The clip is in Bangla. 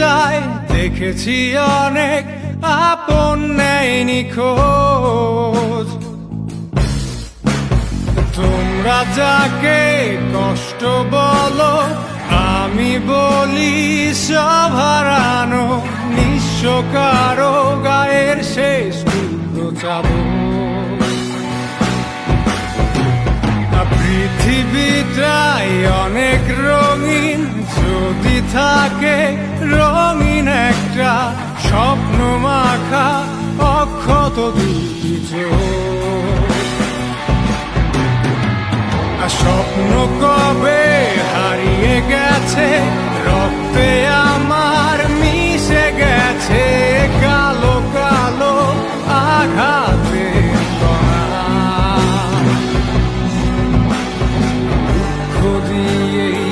যায়, দেখেছি অনেক আপন নেয়নি খোঁজ। তোমরা যাকে কষ্ট বলো, আমি বলি সব হারানো, নিঃস্ব কারো গায়ের শেষ টুকরো চাবো। পৃথিবীটাই অনেক রঙিন, যদি থাকে রঙিন একটা স্বপ্ন মাখা অক্ষত দুটি চোখ। স্বপ্ন কবে হারিয়ে